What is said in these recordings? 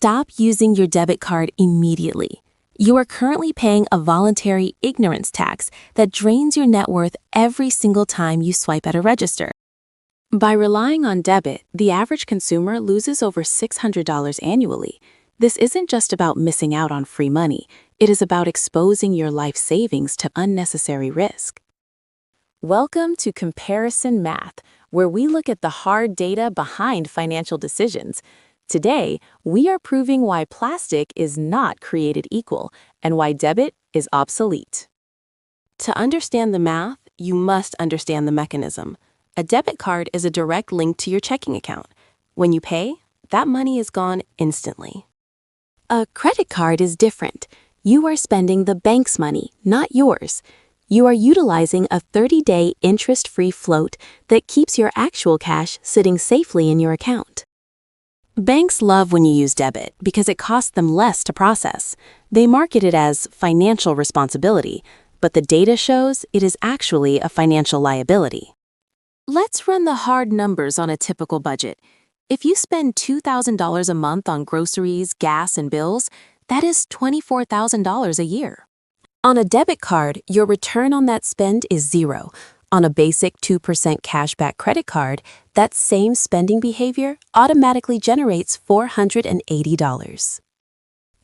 Stop using your debit card immediately. You are currently paying a voluntary ignorance tax that drains your net worth every single time you swipe at a register. By relying on debit, the average consumer loses over $600 annually. This isn't just about missing out on free money. It is about exposing your life savings to unnecessary risk. Welcome to Comparison Math, where we look at the hard data behind financial decisions. Today, we are proving why plastic is not created equal and why debit is obsolete. To understand the math, you must understand the mechanism. A debit card is a direct link to your checking account. When you pay, that money is gone instantly. A credit card is different. You are spending the bank's money, not yours. You are utilizing a 30-day interest-free float that keeps your actual cash sitting safely in your account. Banks love when you use debit because it costs them less to process. They market it as financial responsibility, but the data shows it is actually a financial liability. Let's run the hard numbers on a typical budget. If you spend $2,000 a month on groceries, gas, and bills, that is $24,000 a year. On a debit card, your return on that spend is zero. On a basic 2% cashback credit card, that same spending behavior automatically generates $480.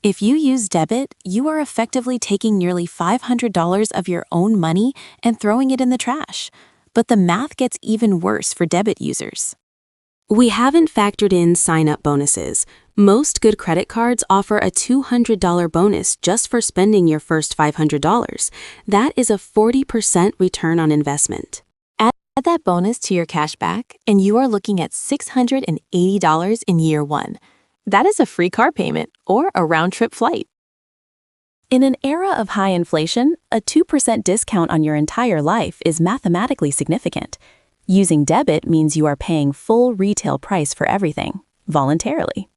If you use debit, you are effectively taking nearly $500 of your own money and throwing it in the trash. But the math gets even worse for debit users. We haven't factored in sign-up bonuses. Most good credit cards offer a $200 bonus just for spending your first $500. That is a 40% return on investment. Add that bonus to your cashback, and you are looking at $680 in year one. That is a free car payment or a round-trip flight. In an era of high inflation, a 2% discount on your entire life is mathematically significant. Using debit means you are paying full retail price for everything, voluntarily.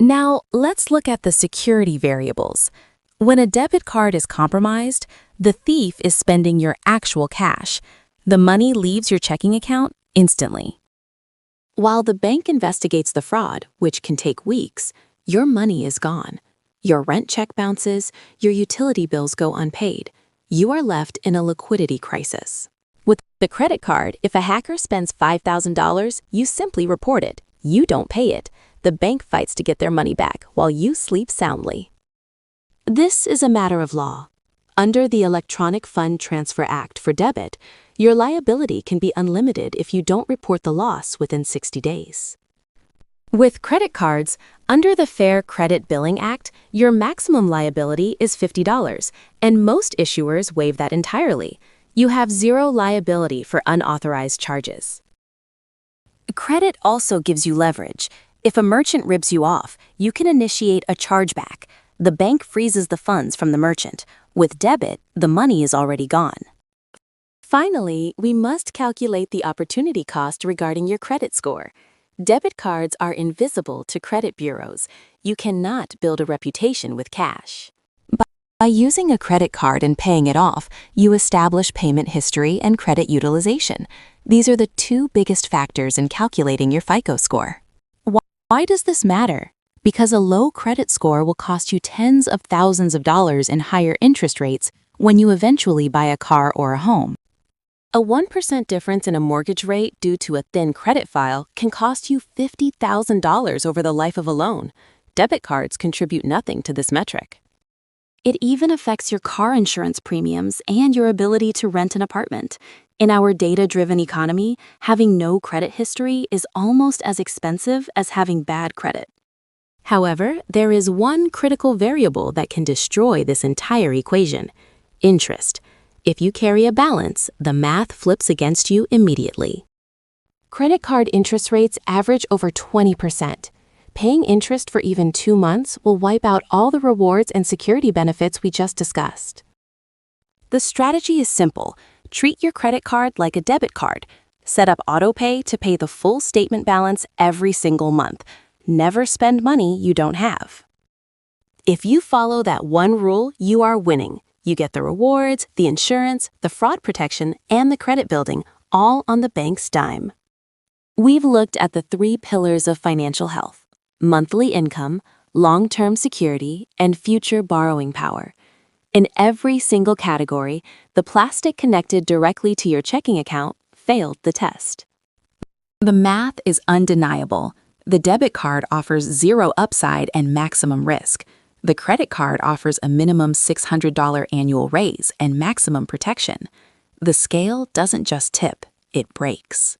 Now, let's look at the security variables. When a debit card is compromised, the thief is spending your actual cash. The money leaves your checking account instantly. While the bank investigates the fraud, which can take weeks, your money is gone. Your rent check bounces, your utility bills go unpaid. You are left in a liquidity crisis. With the credit card, if a hacker spends $5,000, you simply report it. You don't pay it. The bank fights to get their money back while you sleep soundly. This is a matter of law. Under the Electronic Fund Transfer Act for debit, your liability can be unlimited if you don't report the loss within 60 days. With credit cards, under the Fair Credit Billing Act, your maximum liability is $50, and most issuers waive that entirely. You have zero liability for unauthorized charges. Credit also gives you leverage. If a merchant rips you off, you can initiate a chargeback. The bank freezes the funds from the merchant. With debit, the money is already gone. Finally, we must calculate the opportunity cost regarding your credit score. Debit cards are invisible to credit bureaus. You cannot build a reputation with cash. By using a credit card and paying it off, you establish payment history and credit utilization. These are the two biggest factors in calculating your FICO score. Why does this matter? Because a low credit score will cost you tens of thousands of dollars in higher interest rates when you eventually buy a car or a home. A 1% difference in a mortgage rate due to a thin credit file can cost you $50,000 over the life of a loan. Debit cards contribute nothing to this metric. It even affects your car insurance premiums and your ability to rent an apartment. In our data-driven economy, having no credit history is almost as expensive as having bad credit. However, there is one critical variable that can destroy this entire equation: interest. If you carry a balance, the math flips against you immediately. Credit card interest rates average over 20%. Paying interest for even 2 months will wipe out all the rewards and security benefits we just discussed. The strategy is simple. Treat your credit card like a debit card. Set up autopay to pay the full statement balance every single month. Never spend money you don't have. If you follow that one rule, you are winning. You get the rewards, the insurance, the fraud protection, and the credit building, all on the bank's dime. We've looked at the 3 pillars of financial health: monthly income, long-term security, and future borrowing power. In every single category, the plastic connected directly to your checking account failed the test. The math is undeniable. The debit card offers zero upside and maximum risk. The credit card offers a minimum $600 annual raise and maximum protection. The scale doesn't just tip, it breaks.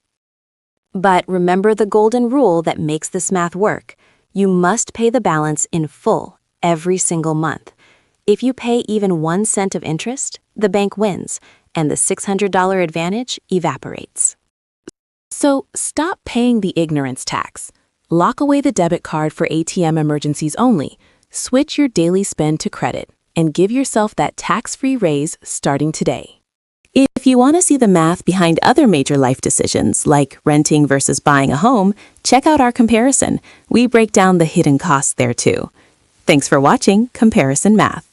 But remember the golden rule that makes this math work. You must pay the balance in full every single month. If you pay even 1 cent of interest, the bank wins, and the $600 advantage evaporates. So stop paying the ignorance tax. Lock away the debit card for ATM emergencies only. Switch your daily spend to credit and give yourself that tax-free raise starting today. If you want to see the math behind other major life decisions, like renting versus buying a home, check out our comparison. We break down the hidden costs there too. Thanks for watching Comparison Math.